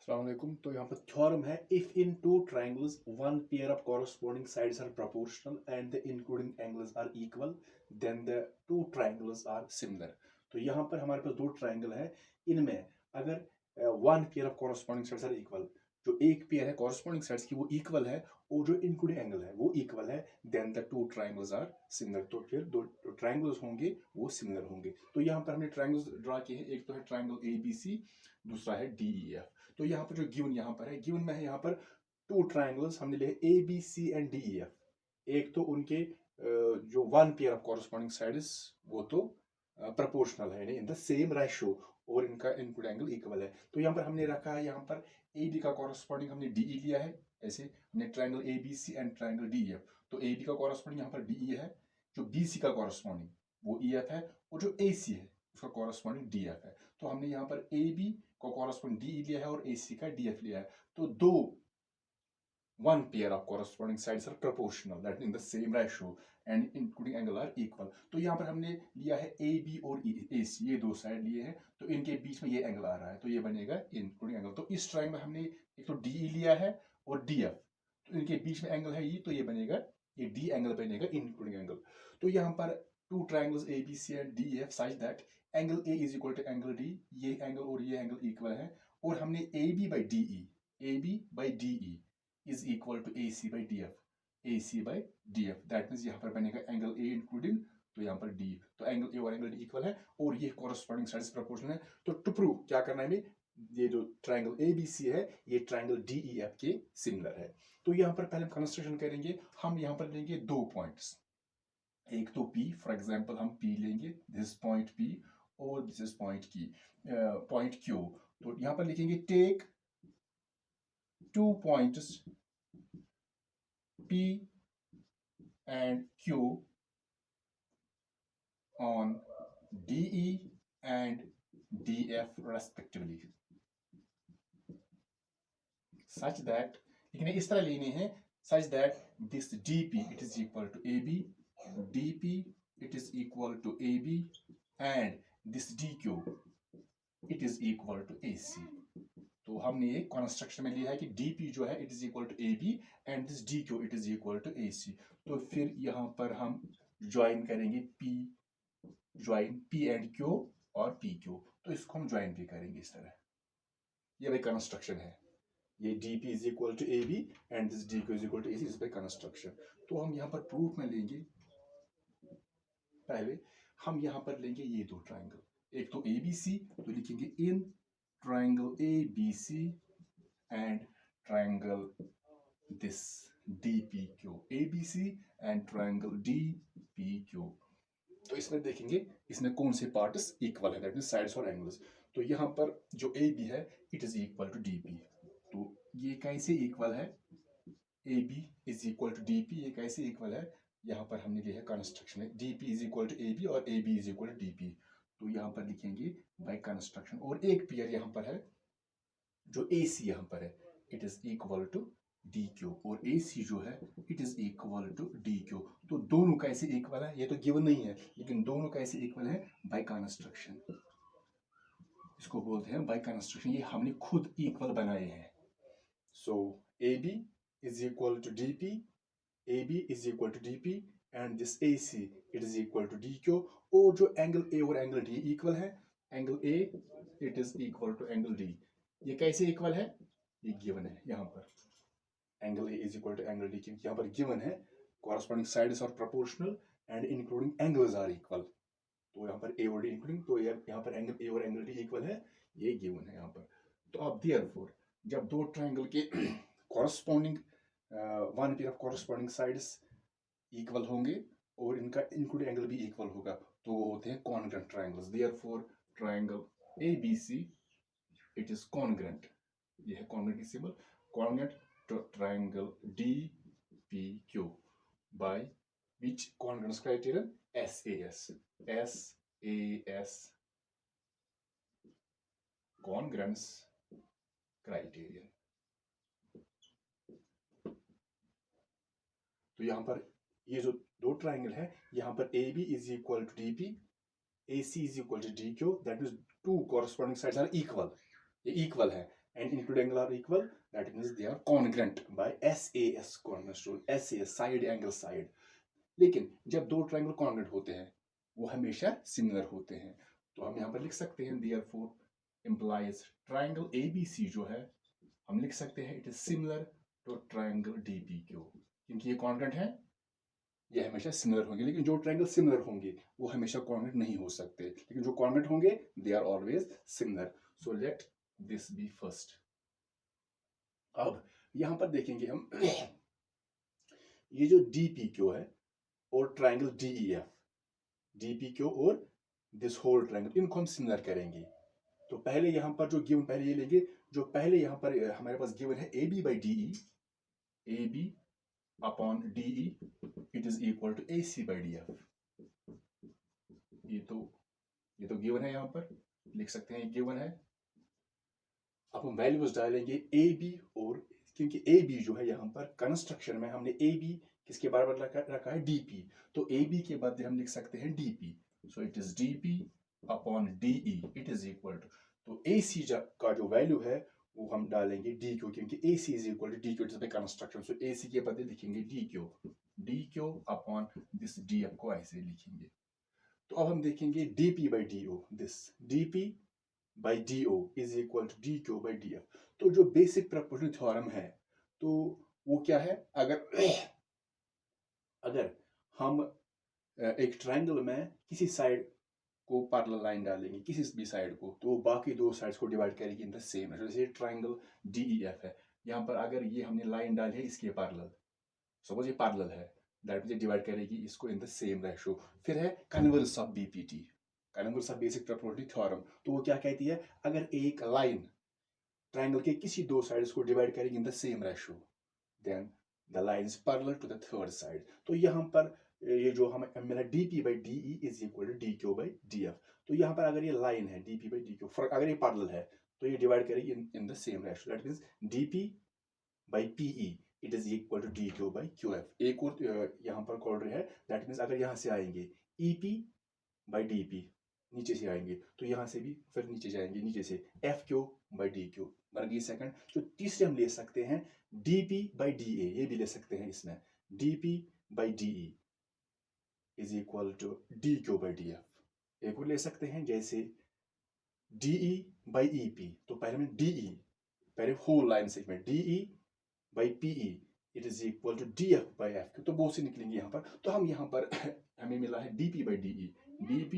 अस्सलामुअलैकुम। तो यहाँ पर थ्योरम है, if in two triangles one pair of corresponding sides are proportional and the including angles are equal then the two triangles are similar. तो यहाँ पर हमारे पास दो ट्रायंगल है, इनमें अगर one pair of corresponding sides are equal, जो एक पेयर है कॉरस्पॉन्डिंग साइड्स की वो इक्वल है और जो इंक्लूडिंग एंगल है वो इक्वल है, then the two triangles are similar. तो फिर दो ट्रायंगल्स होंगे वो सिमिलर होंगे। तो यहाँ पर हमने ट्रायंगल्स ड्रा किए हैं, एक तो है ट्रायंगल ए बी सी, दूसरा है डी ई एफ। तो यहाँ पर जो गिवन यहाँ पर है, गिवन में है यहाँ पर टू ट्रायंगल्स हमने लिए A B C and D E F. एक तो उनके जो one pair of corresponding sides वो तो प्रोपोर्शनल है, यानी इन द सेम रेशो, और इनका इनपुट एंगल इक्वल है। तो यहाँ पर हमने रखा है, यहाँ पर ए बी का कॉरस्पॉन्डिंग हमने डी ई लिया है, ऐसे हमने triangle A B C and triangle D E F. तो ए बी का कॉरस्पॉन्डिंग यहाँ पर डी ई है, जो बी सी का कॉरस्पॉन्डिंग वो ई एफ है, और जो ए सी है उसका कॉरस्पॉन्डिंग डी एफ है। तो हमने यहाँ पर ए बी को कॉरस्पॉन्डिंग डी लिया है और ए सी का डी एफ लिया है। तो दो one pair of corresponding sides are proportional, that in the same ratio and including angle are equal। तो यहाँ पर हमने लिया है ए बी और ए सी, ये दो साइड लिए हैं, तो इनके बीच में ये एंगल आ रहा है, तो ये बनेगा इंक्लूडिंग एंगल। तो इस ट्रायंगल में हमने एक तो डी लिया है और डी एफ, तो इनके बीच में एंगल है ये, तो ये बनेगा, ये डी एंगल बनेगा इंक्लूडिंग एंगल। तो यहाँ पर two triangles A B C and D F such that angle A is equal to angle D, ये एंगल और ये एंगल इक्वल है, और हमने A B by D E, A B by D E is equal to AC by DF, AC by DF, that means यहाँ पर बनेगा angle A including, तो यहाँ पर D, तो एंगल A और एंगल D इक्वल है और ये कॉरस्पॉन्डिंग साइड्स प्रोपोर्शनल है। तो टू प्रूव क्या करना है हमें, ये जो ट्रायंगल ABC है ये ट्रायंगल DEF के सिमिलर है। तो यहाँ पर पहले हम कंस्ट्रक्शन करेंगे, हम यहाँ पर लेंगे दो पॉइंट्स, एक तो P, फॉर एग्जांपल हम P लेंगे, दिस पॉइंट P और दिस इज पॉइंट Q। तो यहाँ पर लिखेंगे take two points P and Q on DE and DF respectively, such that, लेकिन इस तरह लेने हैं, such that this DP it is equal to AB, DP it is equal to AB, and this DQ it is equal to AC। तो हमने एक construction में लिया है कि DP जो है it is equal to AB and this DQ it is equal to AC। तो फिर यहाँ पर हम ज्वाइन करेंगे P एंड Q और PQ, तो इसको हम ज्वाइन भी करेंगे इस तरह। ये भाई कंस्ट्रक्शन है, ये DP is equal to AB and this DQ is equal to AC, इस पे कंस्ट्रक्शन। तो हम यहाँ पर प्रूफ में लेंगे, पहले हम यहाँ पर लेंगे ये दो ट्राइंगल, एक तो ABC, तो लिखेंगे इन triangle ABC and triangle this DPQ, ABC and triangle DPQ। तो इसमें देखेंगे इसमें कौन से पार्ट्स इक्वल है, दैट मींस साइड्स और एंगल्स। तो यहाँ पर जो AB है it is equal to DP, तो ये कैसे इक्वल है, AB is equal to DP, ये कैसे इक्वल है, यहाँ पर हमने लिया है कंस्ट्रक्शन है, DP is equal to AB और AB is equal to DP। तो यहाँ पर लिखेंगे बाय कंस्ट्रक्शन, और एक पेयर यहाँ पर है जो AC यहाँ पर है, it is equal to DQ, और AC जो है it is equal to DQ। तो दोनों कैसे इक्वल है, ये तो गिवन नहीं है, लेकिन दोनों कैसे इक्वल है, बाय कंस्ट्रक्शन, इसको बोलते हैं बाय कंस्ट्रक्शन, ये हमने खुद इक्वल बनाए हैं। So AB is equal to DP, AB is equal to DP and this AC it is equal to DQ, और जो एंगल A और एंगल D इक्वल है, angle A it is equal to angle D, ये कैसे equal है, ये given है यहाँ पर, angle A is equal to angle D, क्योंकि यहाँ पर गिवन है corresponding sides are proportional and including angles are equal. तो यहाँ पर A और D इंक्लूडिंग, तो यहाँ पर एंगल A और एंगल D इक्वल है, ये गिवन है यहाँ पर। तो अब देयरफॉर जब दो ट्रायंगल के corresponding one pair of corresponding sides equal होंगे और इनका इंक्लूडिंग एंगल भी इक्वल होगा, तो वो होते हैं congruent triangles. Therefore triangle ABC it is congruent, ये है कॉन्ग्रुएंट की symbol, congruent to triangle DPQ by which congruence criterion, SAS congruence criterion। तो यहाँ पर ये जो दो ट्राइंगल है, यहाँ पर AB is equal to DP, AC is equal to DQ, that means two corresponding sides are equal, ये इक्वल है। and including angle are equal, that means they are congruent by SAS cornerstone, SAS side angle side. लेकिन जब दो triangle congruent होते हैं वो हमेशा similar होते हैं, तो हम यहाँ पर लिख सकते हैं therefore implies ट्रायंगल ABC जो है हम लिख सकते हैं it is similar to triangle DPQ, क्योंकि ये कॉन्ग्रुएंट है, ये हमेशा सिमिलर होंगे। लेकिन जो ट्रायंगल सिमिलर होंगे वो हमेशा कॉन्ग्रुएंट नहीं हो सकते, लेकिन जो कॉन्ग्रुएंट होंगे they are always similar. So let this be first. अब यहां पर देखेंगे हम ये जो DPQ है और ट्रायंगल DEF, DPQ और दिस होल ट्रायंगल, इनको हम सिमिलर करेंगे। तो पहले यहां पर जो गिवन, पहले ये लेंगे जो पहले यहां पर हमारे पास गिवन है AB by DE, AB upon DE it is equal to AC by DF। ये तो गिवन है, यहां पर लिख सकते हैं ये गिवन है। अब हम वैल्यूज डालेंगे AB और, क्योंकि AB जो है यहाँ पर कंस्ट्रक्शन में हमने AB किसके बराबर रखा है DP, तो AB के बाद हम लिख सकते हैं DP। So it is DP upon DE it is equal to, तो AC का जो वैल्यू है वो हम डालेंगे DQ, क्योंकि AC is equal to DQ, it is by construction. So AC के बदले लिखेंगे DQ अपॉन दिस DF को ऐसे लिखेंगे। तो अब हम देखेंगे DP by DO, this DP by DO is equal to DQ by DF। तो जो बेसिक प्रोपोर्शनल थ्योरम है तो वो क्या है, अगर हम एक ट्रायंगल में किसी साइड को पैरेलल लाइन डालेंगे, किसी भी साइड को, तो बाकी दो साइड्स को डिवाइड करेगी इन द सेम। जैसे ट्रायंगल DEF है, यहाँ पर अगर ये हमने लाइन डाली है इसके पैरेलल, सपोज ये पैरेलल है, दैट मींस डिवाइड करेगी इसको इन द सेम रेशियो। फिर है converse of BPT, converse of basic property theorem, तो वो क्या कहती है, अगर एक लाइन ट्रायंगल के किसी दो साइड्स को डिवाइड करेगी in the same ratio, then the line is parallel to the third side. तो यहाँ पर ये जो हमें मिला DP by DE is equal to DQ by DF। तो यहाँ पर अगर ये लाइन है DP by DQ, अगर ये पैरेलल है तो ये डिवाइड करेगी in the same ratio, that means DP by PE it is equal to DQ by QF। एक और यहाँ पर कॉर्डर है, दैट मींस अगर यहाँ से आएंगे EP by DP, नीचे से आएंगे तो यहाँ से भी फिर नीचे जाएंगे, नीचे से FQ by DQ बन गई सेकंड। जो तीसरे हम ले सकते हैं DP by DA, ये भी ले सकते हैं इसमें, DP by DE is equal to DQ by DF। एक और ले सकते हैं जैसे DE by EP, तो पहले में DE, पहले whole line segment DE by PE it is equal to DF by FQ, तो बहुत से निकलेंगे यहाँ पर। तो हम यहाँ पर हमें मिला है DP by DE, DP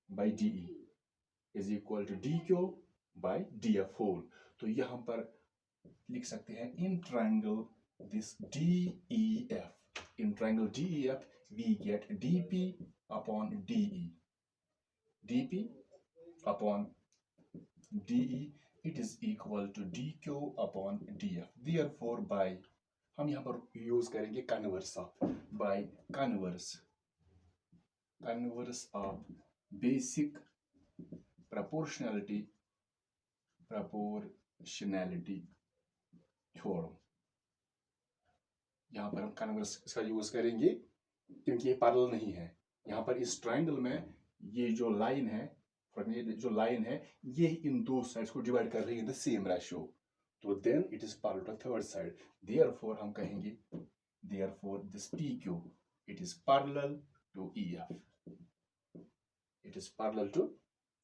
by DE is equal to DQ by DF whole. तो यहाँ पर लिख सकते हैं in triangle this DEF, in triangle DEF we get DP upon DE, DP upon DE it is equal to DQ upon DF। therefore by हम यहाँ पर use करेंगे converse of, by converse of basic proportionality theorem, यहाँ पर हम converse इसका use करेंगे क्योंकि ये पैरेलल नहीं है। यहाँ पर इस ट्रायंगल में ये जो लाइन है, ये इन दो साइड्स को डिवाइड कर रही है इन द सेम रेशियो, तो then it is parallel to third side. Therefore हम कहेंगे therefore this PQ it is parallel to EF, it is parallel to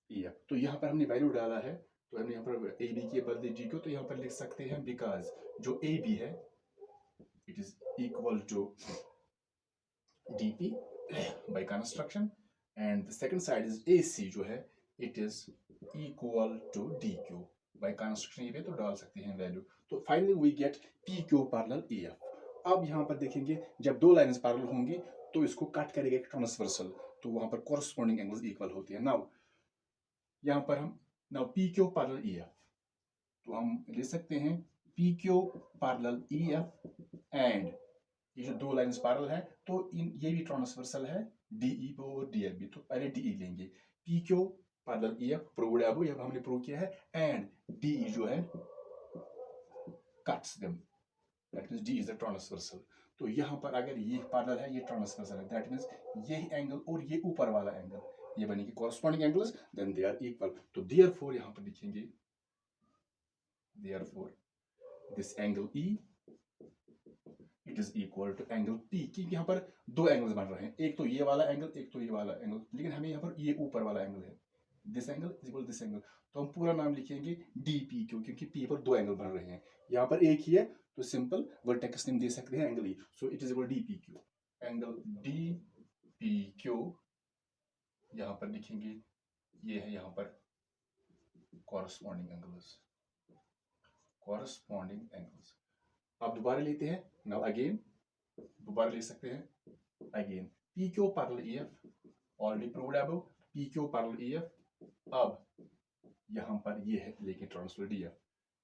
EF। तो यहाँ पर हमने वैल्यू डाला है, तो हमने यहाँ पर AB के बदले DQ, तो यहाँ पर लिख सकते हैं बिकॉज जो AB है it is equal to DP by construction and the second side is AC जो है it is equal to DQ by construction, ये तो डाल सकते हैं वैल्यू। तो finally we get PQ parallel EF। अब यहाँ पर देखेंगे जब दो लाइन्स पैरेलल होंगी तो इसको कट करेगा एक ट्रांसवर्सल, तो वहां पर कॉरस्पॉन्डिंग एंगल्स इक्वल होती है। नाउ यहाँ पर हम PQ parallel EF, तो हम ले सकते हैं PQ parallel EF एंड ये जो दो लाइन्स पैरेलल है तो ये भी ट्रांसवर्सल है DE और DF भी, तो पहले DE लेंगे, PQ पैरेलल EF प्रूव्ड है, अब हमने प्रूव किया है, एंड DE जो है cuts them, that means D is the transversal. तो यहाँ पर अगर ये पैरेलल है, ये ट्रांसवर्सल है, दैट मींस ये एंगल और ये ऊपर वाला एंगल ये बनेंगे corresponding angles, then they are equal. तो देयरफॉर यहाँ पर लिखेंगे Therefore, this angle E it is equal to angle P, क्योंकि यहाँ पर दो एंगल्स बन रहे हैं, एक तो ये वाला एंगल, एक तो ये वाला एंगल, लेकिन हमें यहाँ पर ये ऊपर वाला एंगल है, this angle is equal this angle, तो हम पूरा नाम लिखेंगे DPQ, क्योंकि P पर दो एंगल बन रहे हैं, यहाँ पर एक ही है, तो सिंपल वर्टेक्स नेम दे सकते हैं angle E, so it is equal DPQ, angle DPQ यहाँ पर लिखेंगे, ये है यहाँ पर कॉरस्पॉन्डिंग एंगल्स। अब दोबारा लेते हैं, नाउ अगेन दोबारा ले सकते हैं, again PQ parallel EF already proved above, PQ parallel EF, अब यहाँ पर ये है लेके transfer DF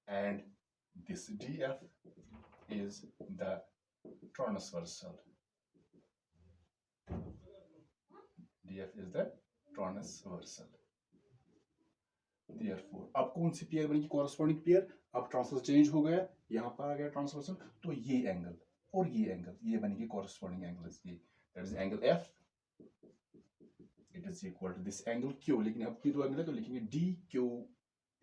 and this DF is the transversal, DF is the transversal. Therefore, अब कौन सी पेयर बनेगी, कॉरस्पॉन्डिंग पेयर, अब ट्रांसवर्सल चेंज हो गया, यहाँ पर आ गया ट्रांसवर्सल, तो ये एंगल और ये एंगल ये बनेगी कॉरस्पॉन्डिंग एंगल्स, ये that is angle F, it is equal to this angle Q, लेकिन यहाँ पे दो एंगल है तो लिखेंगे DQP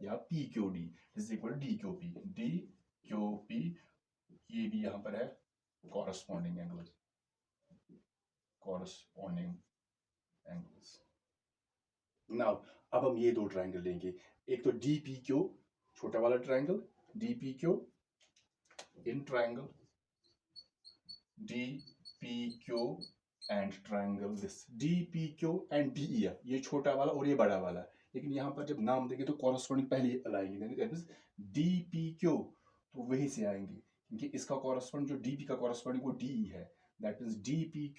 या PQD, is equal to DQP, DQP, ये भी यहाँ पर है corresponding angles, corresponding angles. Now अब हम ये दो ट्रायंगल लेंगे, एक तो DPQ छोटा वाला triangle, DPQ in triangle DPQ and triangle this DPQ and DEF, ये छोटा वाला और ये बड़ा वाला, लेकिन यहाँ पर जब नाम देंगे तो कॉरस्पॉन्डिंग पहले लाएंगे, दैट मींस DPQ, तो वहीं से आएंगे, क्योंकि इसका कॉरस्पॉन्डिंग जो DP का कॉरस्पॉन्डिंग वो DE है, दैट मींस DPQ,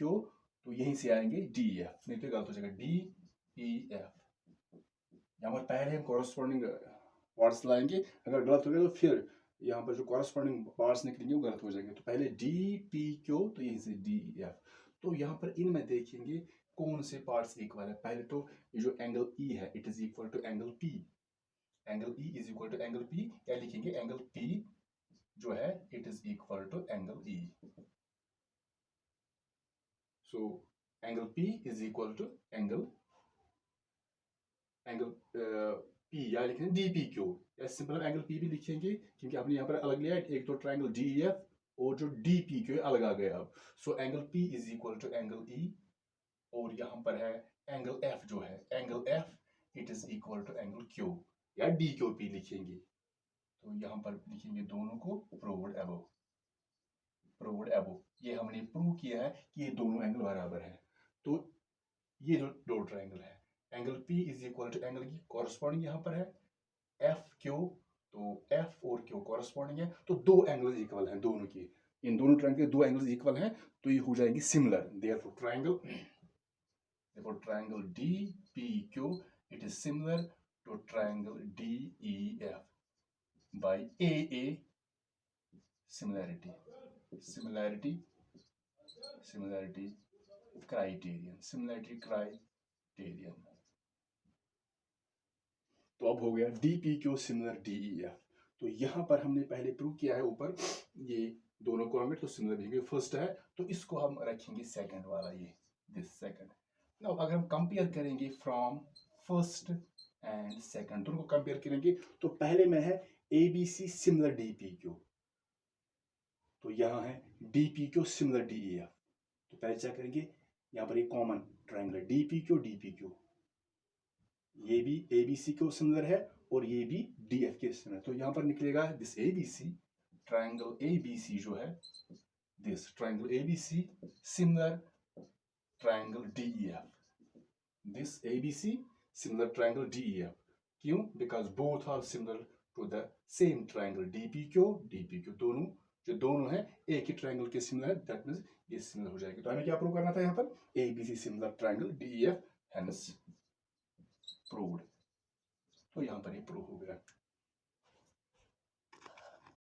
तो यहीं से आएंगे DEF, नहीं तो गलत हो जाएगा DEF, यहाँ पर पहले हम कॉरस्पॉन्डिंग पार्ट्स लाएंगे, अगर गलत हो गया तो फिर यहाँ पर जो कॉरस्पॉन्डिंग पार्ट्स निकलेंगे वो गलत हो जाएंगे, तो पहले DPQ, तो यहीं से DEF, तो यहाँ पर इनमें देखेंगे कौन से पार्ट्स इक्वल है, पहले तो ये जो एंगल E है it is equal to angle P, angle E is equal to angle P, क्या लिखेंगे, एंगल P जो है it is equal to angle E, so angle P is equal to angle P या लिखेंगे DPQ, या simple angle P भी लिखेंगे क्योंकि आपने यहाँ पर अलग लिया, एक तो ट्रायंगल DEF और जो DPQ अलग आ गया अब, so angle P is equal to angle E, और यहाँ पर है एंगल F जो है, angle F it is equal to angle Q या DQP लिखेंगे, तो यहाँ पर लिखेंगे दोनों को प्रूव्ड अबव, प्रूव्ड अबव, ये हमने प्रूव किया है कि ये दोनों एंगल बराबर है, तो ये जो दो ट्रायंगल है, angle P is equal to angle की कॉरस्पॉन्डिंग यहाँ पर है FQ, तो F और Q कॉरस्पॉन्डिंग है, तो दो एंगल्स इक्वल हैं दोनों की, इन दोनों ट्रायंगल के दो एंगल्स इक्वल हैं, तो ये हो जाएंगे similar, therefore triangle DPQ it is similar to triangle DEF by AA similarity criterion, तो अब हो गया DPQ सिमिलर DEF, तो यहाँ पर हमने पहले प्रूव किया है ऊपर ये दोनों कोऑर्डिनेट तो सिमिलर दिखेंगे, फर्स्ट है तो इसको हम रखेंगे सेकंड वाला, ये दिस सेकंड। नाउ अगर हम कंपेयर करेंगे फ्रॉम फर्स्ट एंड सेकंड, दोनों को कंपेयर करेंगे, तो पहले में है ABC सिमिलर DPQ, तो यहाँ है DPQ सिमिलर DEF, तो पहले चेक करेंगे, यहाँ पर एक कॉमन ट्रायंगल DPQ, ये भी ABC को सिमिलर है और ये भी DF के सिमिलर, तो यहाँ पर निकलेगा दिस ABC, ट्रायंगल ABC जो है, this triangle ABC similar triangle DEF, this ABC similar triangle DEF, क्यों, because both are similar to the same triangle DPQ, दोनों जो दोनों है एक ही ट्रायंगल के सिमिलर है, दैट मींस ये सिमिलर हो जाएगी, तो हमें क्या प्रूव करना था यहाँ पर, ABC similar triangle DEF, hence proved, तो यहाँ पर ये प्रूव हो गया।